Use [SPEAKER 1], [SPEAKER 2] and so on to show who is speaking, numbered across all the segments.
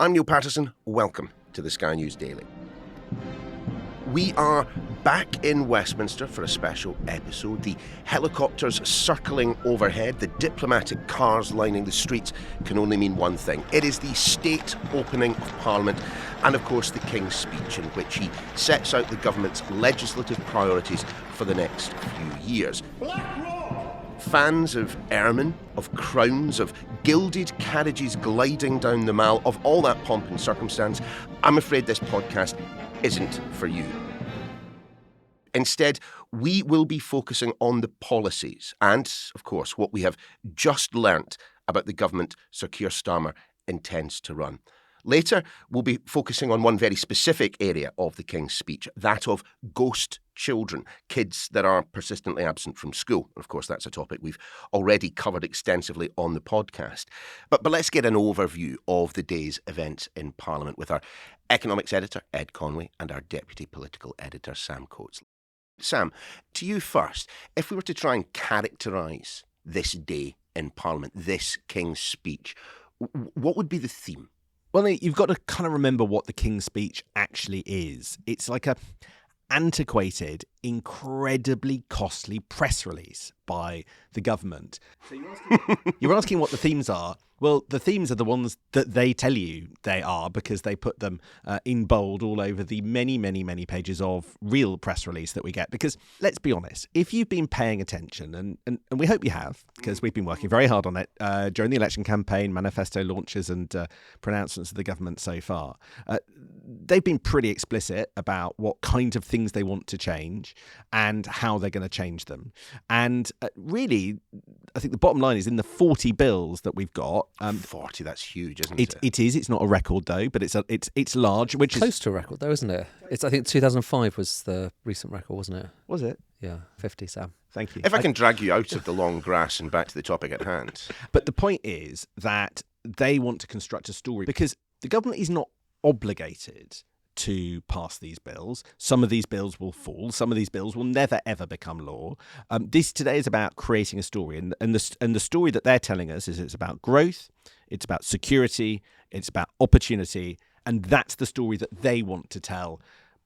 [SPEAKER 1] I'm Neil Paterson. Welcome to the Sky News Daily. We are back in Westminster for a special episode. The helicopters circling overhead, the diplomatic cars lining the streets can only mean one thing. It is the state opening of Parliament and, of course, the King's speech in which he sets out the government's legislative priorities for the next few years. Fans of ermine, of crowns, of gilded carriages gliding down the Mall, of all that pomp and circumstance, I'm afraid this podcast isn't for you. Instead, we will be focusing on the policies and, of course, what we have just learnt about the government Sir Keir Starmer intends to run. Later, we'll be focusing on one very specific area of the King's speech, that of ghost children, kids that are persistently absent from school. Of course, that's a topic we've already covered extensively on the podcast. But let's get an overview of the day's events in Parliament with our economics editor, Ed Conway, and our deputy political editor, Sam Coates. Sam, to you first. If we were to try and characterise this day in Parliament, this King's speech, what would be the theme?
[SPEAKER 2] Well, you've got to kind of remember what the King's speech actually is. It's like a antiquated, incredibly costly press release by the government. So you're asking what the themes are. Well, the themes are the ones that they tell you they are because they put them in bold all over the many, many, many pages of real press release that we get. Because let's be honest, if you've been paying attention, and we hope you have, because we've been working very hard on it during the election campaign, manifesto launches and pronouncements of the government so far, they've been pretty explicit about what kind of things they want to change and how they're going to change them. And really, I think the bottom line is in the 40 bills that we've got.
[SPEAKER 1] 40, that's huge, isn't it?
[SPEAKER 2] It is. It's not a record, though, but it's large. Which
[SPEAKER 3] close
[SPEAKER 2] is
[SPEAKER 3] to a record, though, isn't it? I think 2005 was the recent record, wasn't it?
[SPEAKER 2] Was it?
[SPEAKER 3] Yeah, 50, Sam.
[SPEAKER 2] Thank you.
[SPEAKER 1] If I can drag you out of the long grass and back to the topic at hand.
[SPEAKER 2] But the point is that they want to construct a story because the government is not obligated to pass these bills. Some of these bills will fall. Some of these bills will never, ever become law. This today is about creating a story. And the story that they're telling us is it's about growth, it's about security, it's about opportunity. And that's the story that they want to tell.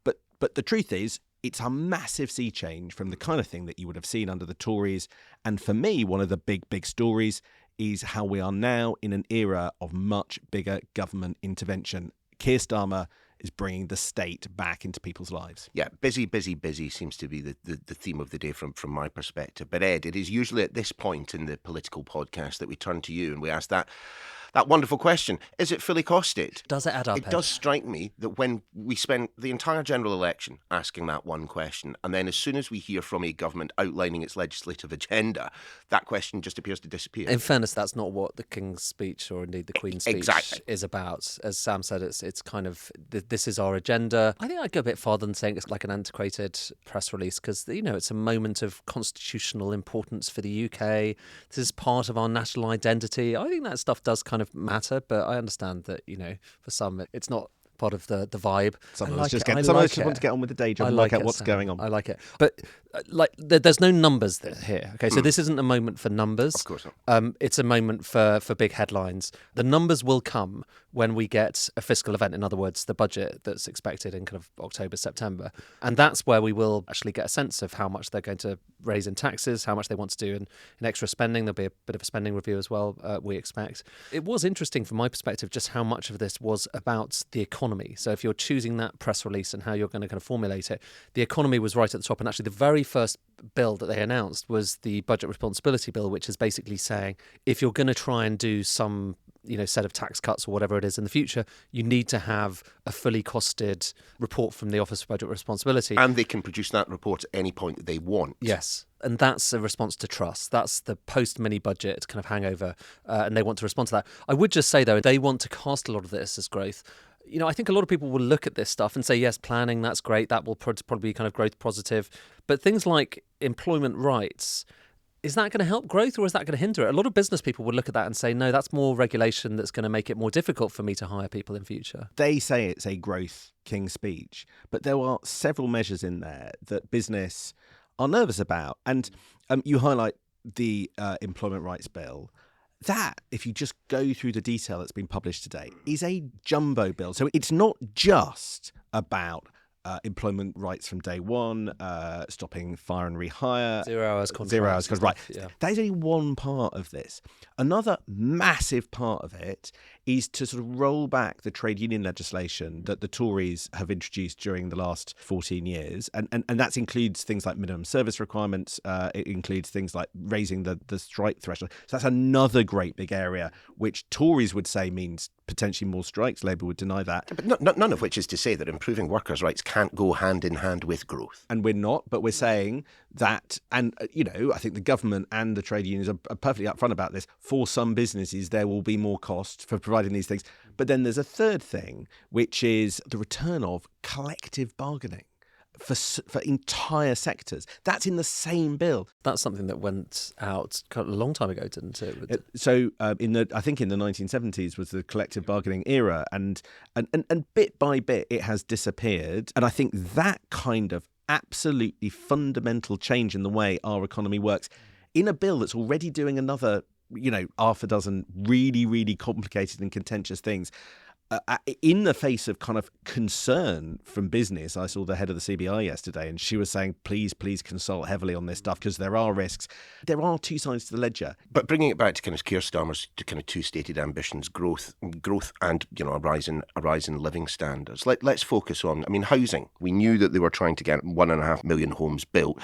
[SPEAKER 2] But the truth is, it's a massive sea change from the kind of thing that you would have seen under the Tories. And for me, one of the big stories is how we are now in an era of much bigger government intervention. Keir Starmer is bringing the state back into people's lives.
[SPEAKER 1] Yeah, busy seems to be the theme of the day from my perspective. But Ed, it is usually at this point in the political podcast that we turn to you and we ask that wonderful question. Is it fully costed?
[SPEAKER 3] Does it add up?
[SPEAKER 1] It does strike me that when we spend the entire general election asking that one question, and then as soon as we hear from a government outlining its legislative agenda, that question just appears to disappear.
[SPEAKER 3] In fairness, that's not what the King's speech or indeed the Queen's speech is about. As Sam said, it's kind of, this is our agenda. I think I'd go a bit farther than saying it's like an antiquated press release because, it's a moment of constitutional importance for the UK. This is part of our national identity. I think that stuff does kind of matter, but I understand that, for some it's not part of the vibe.
[SPEAKER 2] Some of us just want to get on with the day job and work out what's going on.
[SPEAKER 3] I like it. But there's no numbers here. Okay, so this isn't a moment for numbers.
[SPEAKER 1] Of course not.
[SPEAKER 3] It's a moment for big headlines. The numbers will come when we get a fiscal event, in other words, the budget that's expected in kind of October, September. And that's where we will actually get a sense of how much they're going to raise in taxes, how much they want to do in extra spending. There'll be a bit of a spending review as well, we expect. It was interesting from my perspective just how much of this was about the economy. So if you're choosing that press release and how you're going to kind of formulate it, the economy was right at the top. And actually the very first bill that they announced was the Budget Responsibility Bill, which is basically saying if you're going to try and do some set of tax cuts or whatever it is in the future, you need to have a fully costed report from the Office for Budget Responsibility.
[SPEAKER 1] And they can produce that report at any point that they want.
[SPEAKER 3] Yes. And that's a response to trust. That's the post-mini budget kind of hangover. And they want to respond to that. I would just say, though, they want to cast a lot of this as growth. I think a lot of people will look at this stuff and say, yes, planning, that's great. That will probably be kind of growth positive. But things like employment rights, is that going to help growth or is that going to hinder it? A lot of business people would look at that and say, no, that's more regulation that's going to make it more difficult for me to hire people in future.
[SPEAKER 2] They say it's a growth King's speech, but there are several measures in there that business are nervous about. And you highlight the employment rights bill. That, if you just go through the detail that's been published today, is a jumbo bill. So it's not just about employment rights from day one, stopping fire and rehire.
[SPEAKER 3] 0 hours contracts.
[SPEAKER 2] 0 hours contracts. Right.
[SPEAKER 3] Yeah.
[SPEAKER 2] That is only one part of this. Another massive part of it is to sort of roll back the trade union legislation that the Tories have introduced during the last 14 years. And that includes things like minimum service requirements. It includes things like raising the strike threshold. So that's another great big area, which Tories would say means potentially more strikes. Labour would deny that.
[SPEAKER 1] But none of which is to say that improving workers' rights can't go hand in hand with growth.
[SPEAKER 2] And we're not, but we're saying that, and, I think the government and the trade unions are perfectly upfront about this. For some businesses, there will be more cost for providing these things. But then there's a third thing, which is the return of collective bargaining for entire sectors. That's in the same bill.
[SPEAKER 3] That's something that went out a long time ago, didn't it?
[SPEAKER 2] So I think in the 1970s was the collective bargaining era, and bit by bit it has disappeared. And I think that kind of absolutely fundamental change in the way our economy works in a bill that's already doing another, half a dozen really, really complicated and contentious things. In the face of kind of concern from business, I saw the head of the CBI yesterday, and she was saying, please consult heavily on this stuff because there are risks. There are two sides to the ledger.
[SPEAKER 1] But bringing it back to kind of Keir Starmer's kind of two stated ambitions, growth and, a rise in living standards. Let's focus on, housing. We knew that they were trying to get 1.5 million homes built.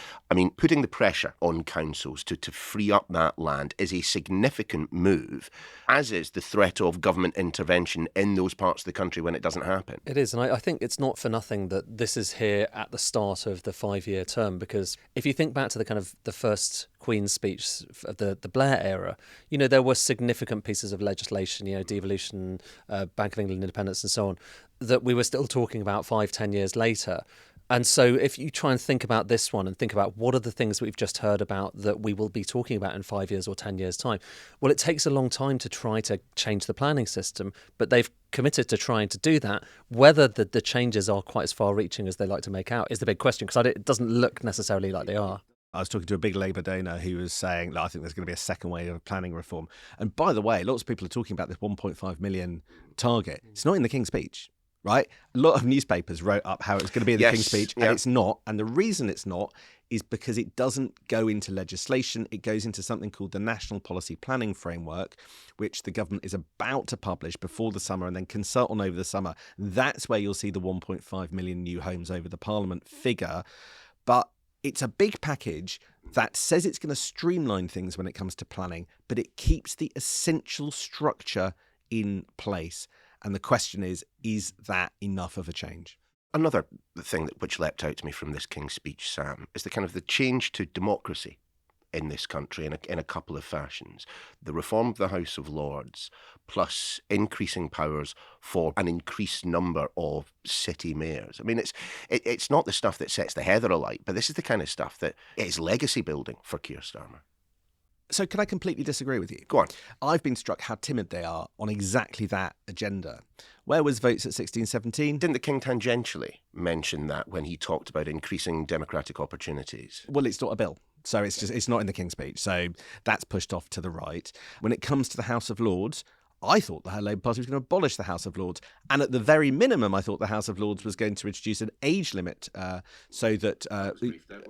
[SPEAKER 1] Putting the pressure on councils to free up that land is a significant move, as is the threat of government intervention in those parts of the country when it doesn't happen.
[SPEAKER 3] It is, and I think it's not for nothing that this is here at the start of the 5-year term, because if you think back to the kind of the first Queen's speech of the Blair era, there were significant pieces of legislation, devolution, Bank of England independence and so on, that we were still talking about 5-10 years later. And so if you try and think about this one and think about what are the things that we've just heard about that we will be talking about in 5 years or 10 years' time, well, it takes a long time to try to change the planning system, but they've committed to trying to do that. Whether the changes are quite as far-reaching as they like to make out is the big question, because it doesn't look necessarily like they are.
[SPEAKER 2] I was talking to a big Labour donor who was saying that I think there's going to be a second wave of planning reform. And by the way, lots of people are talking about this 1.5 million target. It's not in the King's speech. Right? A lot of newspapers wrote up how it was going to be in the King's speech, and it's not. And the reason it's not is because it doesn't go into legislation. It goes into something called the National Policy Planning Framework, which the government is about to publish before the summer and then consult on over the summer. That's where you'll see the 1.5 million new homes over the Parliament figure. But it's a big package that says it's going to streamline things when it comes to planning, but it keeps the essential structure in place. And the question is that enough of a change?
[SPEAKER 1] Another thing which leapt out to me from this King's speech, Sam, is the kind of the change to democracy in this country in a couple of fashions. The reform of the House of Lords, plus increasing powers for an increased number of city mayors. It's not the stuff that sets the heather alight, but this is the kind of stuff that is legacy building for Keir Starmer.
[SPEAKER 2] So can I completely disagree with you?
[SPEAKER 1] Go on.
[SPEAKER 2] I've been struck how timid they are on exactly that agenda. Where was votes at 1617?
[SPEAKER 1] Didn't the King tangentially mention that when he talked about increasing democratic opportunities?
[SPEAKER 2] Well, it's not a bill. So it's not in the King's speech. So that's pushed off to the right. When it comes to the House of Lords, I thought the Labour Party was going to abolish the House of Lords. And at the very minimum, I thought the House of Lords was going to introduce an age limit so that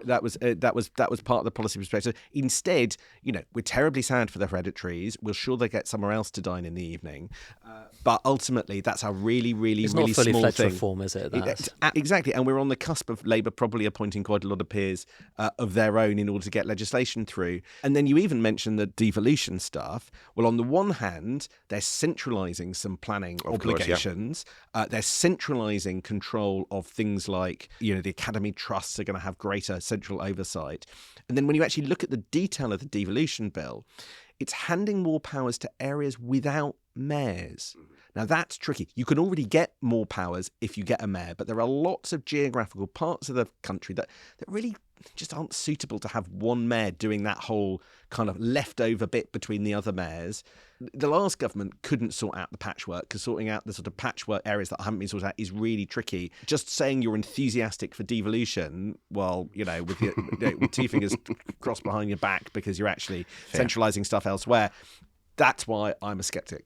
[SPEAKER 2] that was part of the policy perspective. Instead, we're terribly sad for the hereditaries. We're sure they get somewhere else to dine in the evening. But ultimately, that's a really, really,
[SPEAKER 3] it's
[SPEAKER 2] really
[SPEAKER 3] not fully
[SPEAKER 2] small
[SPEAKER 3] fledged
[SPEAKER 2] thing.
[SPEAKER 3] Reform, is it?
[SPEAKER 2] Exactly. And we're on the cusp of Labour probably appointing quite a lot of peers of their own in order to get legislation through. And then you even mentioned the devolution stuff. Well, on the one hand, they're centralising some planning obligations. They're centralising control of things like, the academy trusts are going to have greater central oversight. And then when you actually look at the detail of the devolution bill, it's handing more powers to areas without mayors. Now, that's tricky. You can already get more powers if you get a mayor, but there are lots of geographical parts of the country that really just aren't suitable to have one mayor doing that whole kind of leftover bit between the other mayors. The last government couldn't sort out the patchwork, because sorting out the sort of patchwork areas that haven't been sorted out is really tricky. Just saying you're enthusiastic for devolution, well, with two fingers crossed behind your back because you're actually centralising stuff elsewhere, That's why I'm a sceptic.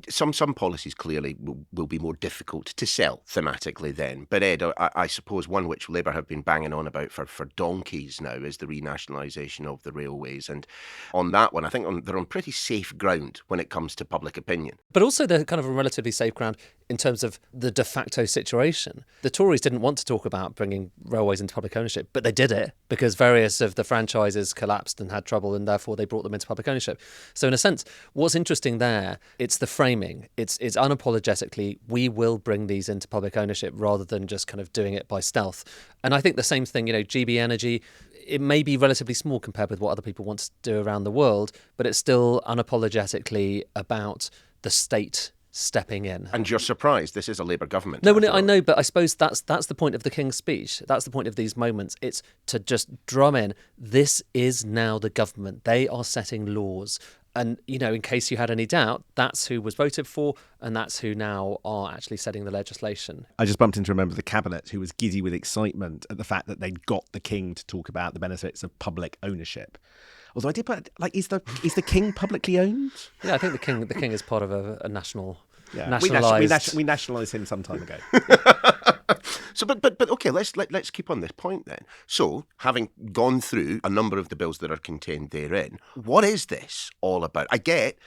[SPEAKER 1] Some policies clearly will be more difficult to sell thematically then. But Ed, I suppose one which Labour have been banging on about for donkeys now is the renationalisation of the railways. And on that one, I think they're on pretty safe ground when it comes to public opinion.
[SPEAKER 3] But also they're kind of a relatively safe ground in terms of the de facto situation. The Tories didn't want to talk about bringing railways into public ownership, but they did it because various of the franchises collapsed and had trouble, and therefore they brought them into public ownership. So in a sense, what's interesting there, it's the framing. It's unapologetically, we will bring these into public ownership rather than just kind of doing it by stealth. And I think the same thing, GB Energy, it may be relatively small compared with what other people want to do around the world, but it's still unapologetically about the state stepping in.
[SPEAKER 1] And you're surprised this is a Labour government.
[SPEAKER 3] No, I know, but I suppose that's the point of the King's speech. That's the point of these moments. It's to just drum in, this is now the government. They are setting laws. And, in case you had any doubt, that's who was voted for, and that's who now are actually setting the legislation.
[SPEAKER 2] I just bumped into a member of the cabinet who was giddy with excitement at the fact that they'd got the King to talk about the benefits of public ownership. Although I did put, is the King publicly owned?
[SPEAKER 3] Yeah, I think the King is part of a national,
[SPEAKER 2] yeah. We nationalised him some time ago.
[SPEAKER 1] So, but okay, let's keep on this point then. So, having gone through a number of the bills that are contained therein, what is this all about? I get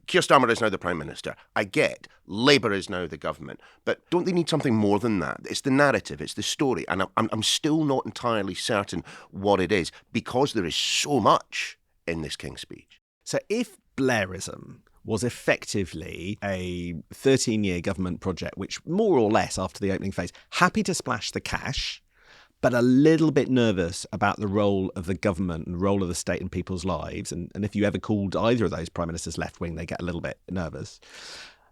[SPEAKER 1] Keir Starmer is now the Prime Minister. I get Labour is now the government. But don't they need something more than that? It's the narrative, it's the story. And I'm still not entirely certain what it is because there is so much in this King's speech.
[SPEAKER 2] So if Blairism was effectively a 13-year government project, which more or less after the opening phase, happy to splash the cash, but a little bit nervous about the role of the government and the role of the state in people's lives. And if you ever called either of those prime ministers left-wing, they get a little bit nervous.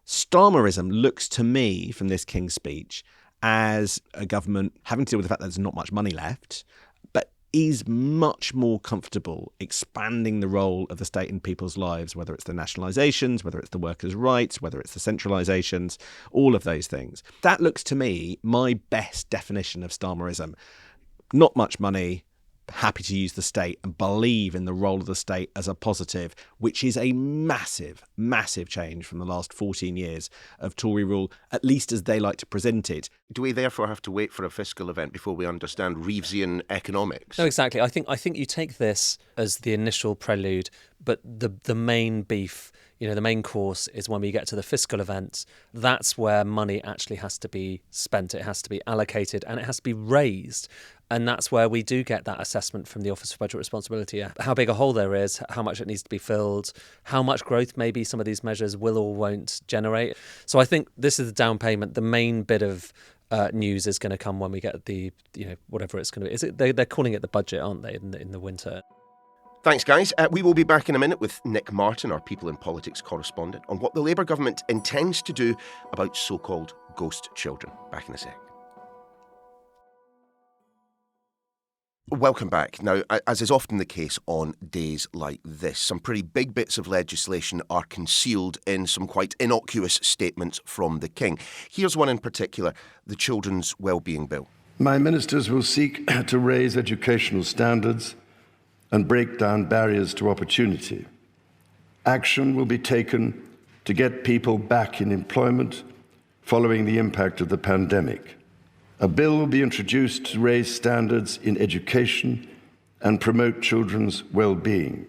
[SPEAKER 2] Starmerism looks to me from this King's speech as a government having to deal with the fact that there's not much money left, but is much more comfortable expanding the role of the state in people's lives, whether it's the nationalisations, whether it's the workers' rights, whether it's the centralisations, all of those things. That looks to me my best definition of Starmerism. Not much money, happy to use the state and believe in the role of the state as a positive, which is a massive, massive change from the last 14 years of Tory rule, at least as they like to present it.
[SPEAKER 1] Do we therefore have to wait for a fiscal event before we understand Reevesian economics?
[SPEAKER 3] No, exactly. I think you take this as the initial prelude, but the main beef, the main course is when we get to the fiscal event. That's where money actually has to be spent. It has to be allocated and it has to be raised. And that's where we do get that assessment from the Office for Budget Responsibility, how big a hole there is, how much it needs to be filled, how much growth maybe some of these measures will or won't generate. So I think this is the down payment. The main bit of news is going to come when we get the, whatever it's going to be. Is it? They're calling it the budget, aren't they, in the winter?
[SPEAKER 1] Thanks, guys. We will be back in a minute with Nick Martin, our People in Politics correspondent, on what the Labour government intends to do about so-called ghost children. Back in a sec. Welcome back. Now, as is often the case on days like this, some pretty big bits of legislation are concealed in some quite innocuous statements from the King. Here's one in particular, the Children's Wellbeing Bill.
[SPEAKER 4] My ministers will seek to raise educational standards and break down barriers to opportunity. Action will be taken to get people back in employment following the impact of the pandemic. A bill will be introduced to raise standards in education and promote children's well-being.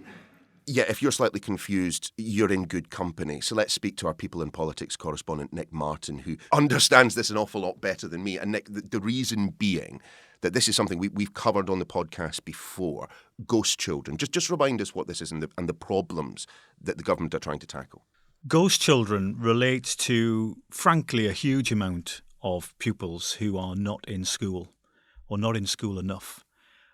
[SPEAKER 1] Yeah, if you're slightly confused, you're in good company. So let's speak to our People in Politics correspondent, Nick Martin, who understands this an awful lot better than me. And Nick, the reason being that this is something we've covered on the podcast before, ghost children. Just remind us what this is and the problems that the government are trying to tackle.
[SPEAKER 5] Ghost children relates to, frankly, a huge amount of pupils who are not in school or not in school enough.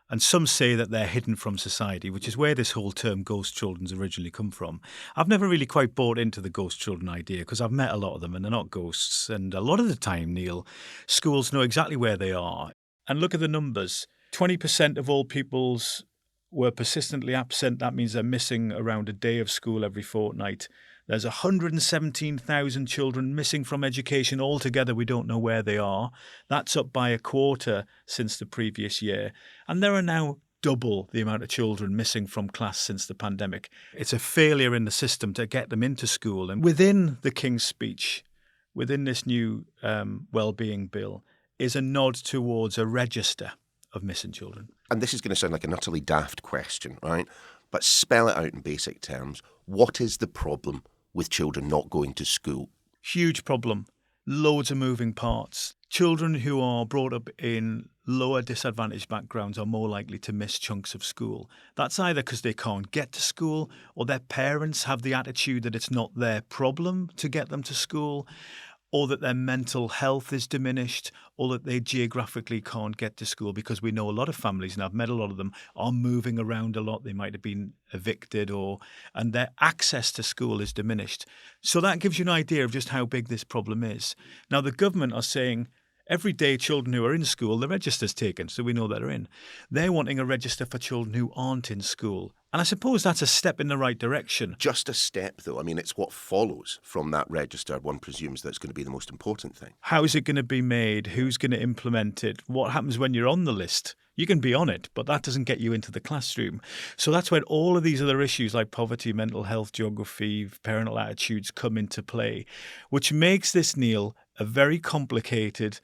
[SPEAKER 5] And some say that they're hidden from society, which is where this whole term ghost children's originally come from. I've never really quite bought into the ghost children idea because I've met a lot of them and they're not ghosts. And a lot of the time, Neil, schools know exactly where they are. And look at the numbers. 20% of all pupils were persistently absent. That means they're missing around a day of school every fortnight. There's 117,000 children missing from education altogether. We don't know where they are. That's up by a quarter since the previous year. And there are now double the amount of children missing from class since the pandemic. It's a failure in the system to get them into school. And within the King's speech, within this new wellbeing bill, is a nod towards a register of missing children.
[SPEAKER 1] And this is going to sound like an utterly daft question, right? But spell it out in basic terms. What is the problem with children not going to school?
[SPEAKER 5] Huge problem. Loads of moving parts. Children who are brought up in lower disadvantaged backgrounds are more likely to miss chunks of school. That's either because they can't get to school, or their parents have the attitude that it's not their problem to get them to school, or that their mental health is diminished, or that they geographically can't get to school, because we know a lot of families, and I've met a lot of them, are moving around a lot. They might have been evicted, and their access to school is diminished. So that gives you an idea of just how big this problem is. Now, the government are saying every day children who are in school, the register's taken, so we know that they're in. They're wanting a register for children who aren't in school. And I suppose that's a step in the right direction.
[SPEAKER 1] Just a step, though. I mean, it's what follows from that register, one presumes, that's going to be the most important thing.
[SPEAKER 5] How is it going to be made? Who's going to implement it? What happens when you're on the list? You can be on it, but that doesn't get you into the classroom. So that's when all of these other issues like poverty, mental health, geography, parental attitudes come into play, which makes this, Niall, a very complicated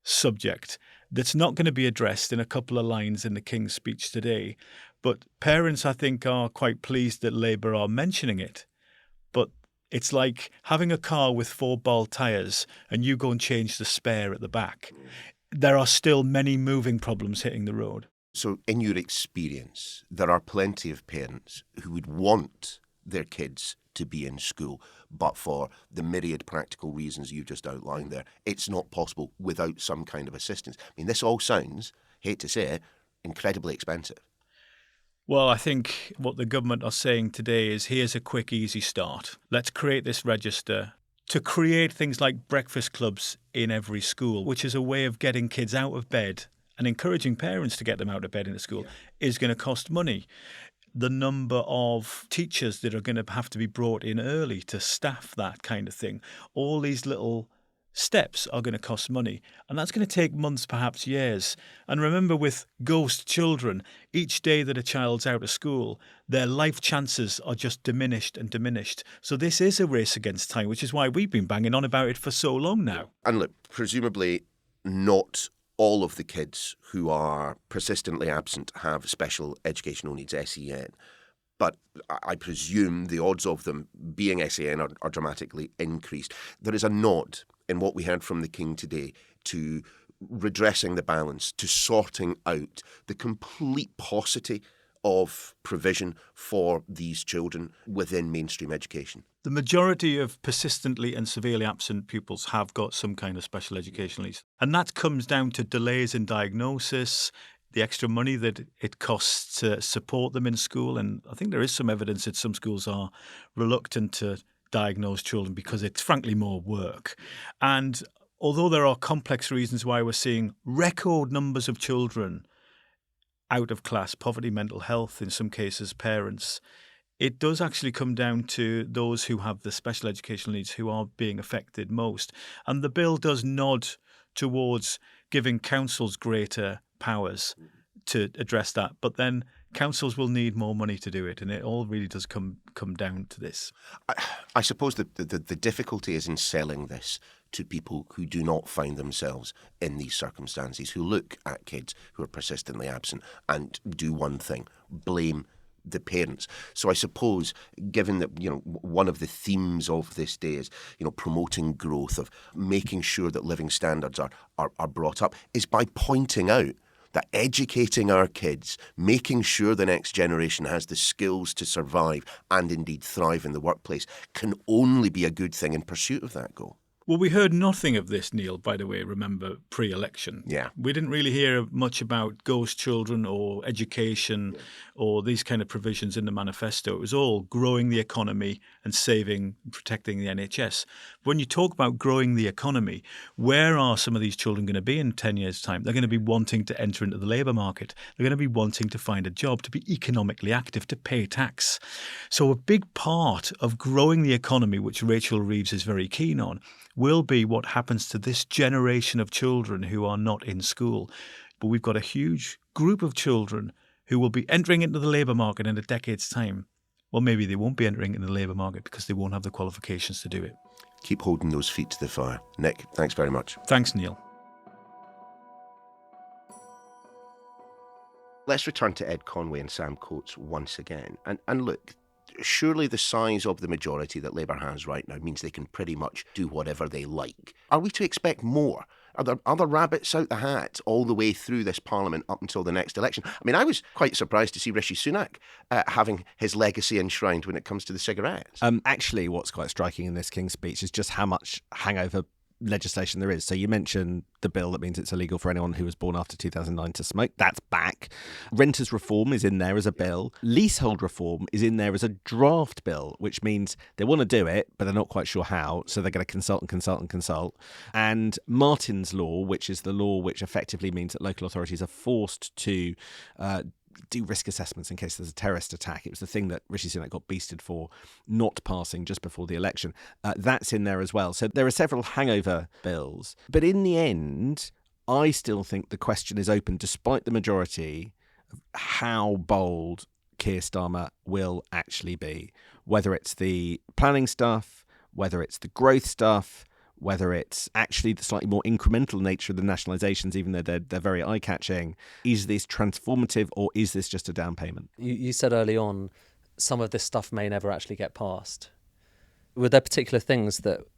[SPEAKER 5] subject that's not going to be addressed in a couple of lines in the King's speech today. But parents, I think, are quite pleased that Labour are mentioning it. But it's like having a car with 4 bald tyres and you go and change the spare at the back. There are still many moving problems hitting the road.
[SPEAKER 1] So in your experience, there are plenty of parents who would want their kids to be in school, but for the myriad practical reasons you just outlined there, it's not possible without some kind of assistance. I mean, this all sounds, hate to say it, incredibly expensive.
[SPEAKER 5] Well, I think what the government are saying today is here's a quick, easy start. Let's create this register to create things like breakfast clubs in every school, which is a way of getting kids out of bed and encouraging parents to get them out of bed into school, is going to cost money. The number of teachers that are going to have to be brought in early to staff that kind of thing, all these little steps are going to cost money, and that's going to take months, perhaps years. And remember, with ghost children, each day that a child's out of school, their life chances are just diminished and diminished. So this is a race against time, which is why we've been banging on about it for so long now.
[SPEAKER 1] And look, presumably not all of the kids who are persistently absent have special educational needs, SEN. But I presume the odds of them being SEN are dramatically increased. There is a nod in what we heard from the King today to redressing the balance, to sorting out the complete paucity of provision for these children within mainstream education.
[SPEAKER 5] The majority of persistently and severely absent pupils have got some kind of special educational needs. And that comes down to delays in diagnosis, the extra money that it costs to support them in school. And I think there is some evidence that some schools are reluctant to diagnose children because it's frankly more work. And although there are complex reasons why we're seeing record numbers of children out of class, poverty, mental health, in some cases parents, it does actually come down to those who have the special educational needs who are being affected most. And the bill does nod towards giving councils greater powers to address that. But then councils will need more money to do it. And it all really does come down to this.
[SPEAKER 1] I suppose the difficulty is in selling this to people who do not find themselves in these circumstances, who look at kids who are persistently absent and do one thing, blame the parents. So I suppose, given that, one of the themes of this day is, promoting growth, of making sure that living standards are brought up, is by pointing out that educating our kids, making sure the next generation has the skills to survive and indeed thrive in the workplace, can only be a good thing in pursuit of that goal.
[SPEAKER 5] Well, we heard nothing of this, Niall, by the way, remember, pre-election.
[SPEAKER 1] Yeah.
[SPEAKER 5] We didn't really hear much about ghost children or education or these kind of provisions in the manifesto. It was all growing the economy and protecting the NHS. When you talk about growing the economy, where are some of these children going to be in 10 years' time? They're going to be wanting to enter into the labour market. They're going to be wanting to find a job, to be economically active, to pay tax. So a big part of growing the economy, which Rachel Reeves is very keen on, will be what happens to this generation of children who are not in school. But we've got a huge group of children who will be entering into the labour market in a decade's time. Well, maybe they won't be entering into the labour market because they won't have the qualifications to do it.
[SPEAKER 1] Keep holding those feet to the fire. Nick, thanks very much.
[SPEAKER 5] Thanks, Neil.
[SPEAKER 1] Let's return to Ed Conway and Sam Coates once again. And look, surely the size of the majority that Labour has right now means they can pretty much do whatever they like. Are we to expect more? Are there other rabbits out the hat all the way through this Parliament up until the next election? I mean, I was quite surprised to see Rishi Sunak having his legacy enshrined when it comes to the cigarettes.
[SPEAKER 2] Actually, what's quite striking in this King's speech is just how much hangover legislation there is. So you mentioned the bill that means it's illegal for anyone who was born after 2009 to smoke. That's back. Renters reform is in there as a bill. Leasehold reform is in there as a draft bill, which means they want to do it, but they're not quite sure how. So they're going to consult. And Martin's Law, which is the law which effectively means that local authorities are forced to do risk assessments in case there's a terrorist attack. It was the thing that Rishi Sunak got beasted for not passing just before the election. That's in there as well. So there are several hangover bills. But in the end, I still think the question is open, despite the majority, of how bold Keir Starmer will actually be. Whether it's the planning stuff, whether it's the growth stuff, whether it's actually the slightly more incremental nature of the nationalisations, even though they're very eye-catching. Is this transformative or is this just a down payment?
[SPEAKER 3] You said early on some of this stuff may never actually get passed. Were there particular things that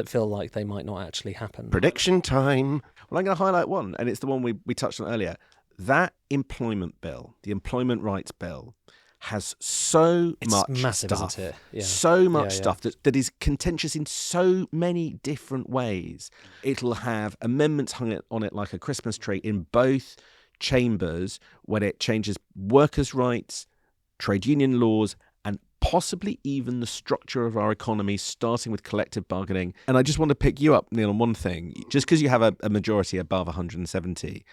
[SPEAKER 3] feel like they might not actually happen?
[SPEAKER 1] Prediction time.
[SPEAKER 2] Well, I'm going to highlight one, and it's the one we touched on earlier. That employment bill, the employment rights bill, has so much
[SPEAKER 3] massive,
[SPEAKER 2] stuff,
[SPEAKER 3] isn't it? Yeah.
[SPEAKER 2] so much stuff that is contentious in so many different ways. It'll have amendments hung on it like a Christmas tree in both chambers when it changes workers' rights, trade union laws, and possibly even the structure of our economy, starting with collective bargaining. And I just want to pick you up, Neil, on one thing. Just because you have a majority above 170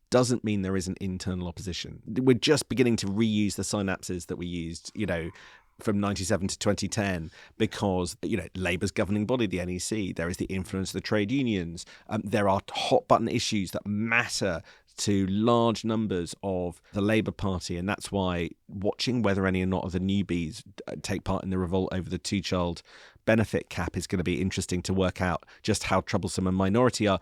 [SPEAKER 2] doesn't mean there isn't internal opposition. We're just beginning to reuse the synapses that we used, from 97 to 2010 because, Labour's governing body, the NEC, there is the influence of the trade unions. There are hot button issues that matter to large numbers of the Labour Party, and that's why watching whether any or not of the newbies take part in the revolt over the two-child benefit cap is going to be interesting to work out just how troublesome a minority are.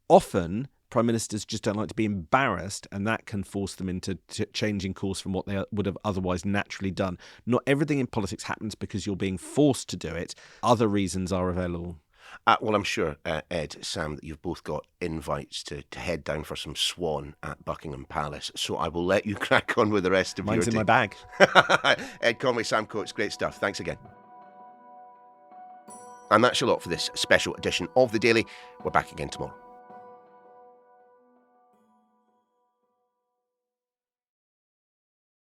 [SPEAKER 2] Often Prime Ministers just don't like to be embarrassed, and that can force them into changing course from what they would have otherwise naturally done. Not everything in politics happens because you're being forced to do it. Other reasons are available.
[SPEAKER 1] Well, I'm sure, Ed, Sam, that you've both got invites to head down for some swan at Buckingham Palace, so I will let you crack on with the rest of your day.
[SPEAKER 2] Mine's in my bag.
[SPEAKER 1] Ed Conway, Sam Coates, great stuff. Thanks again. And that's a lot for this special edition of The Daily. We're back again tomorrow.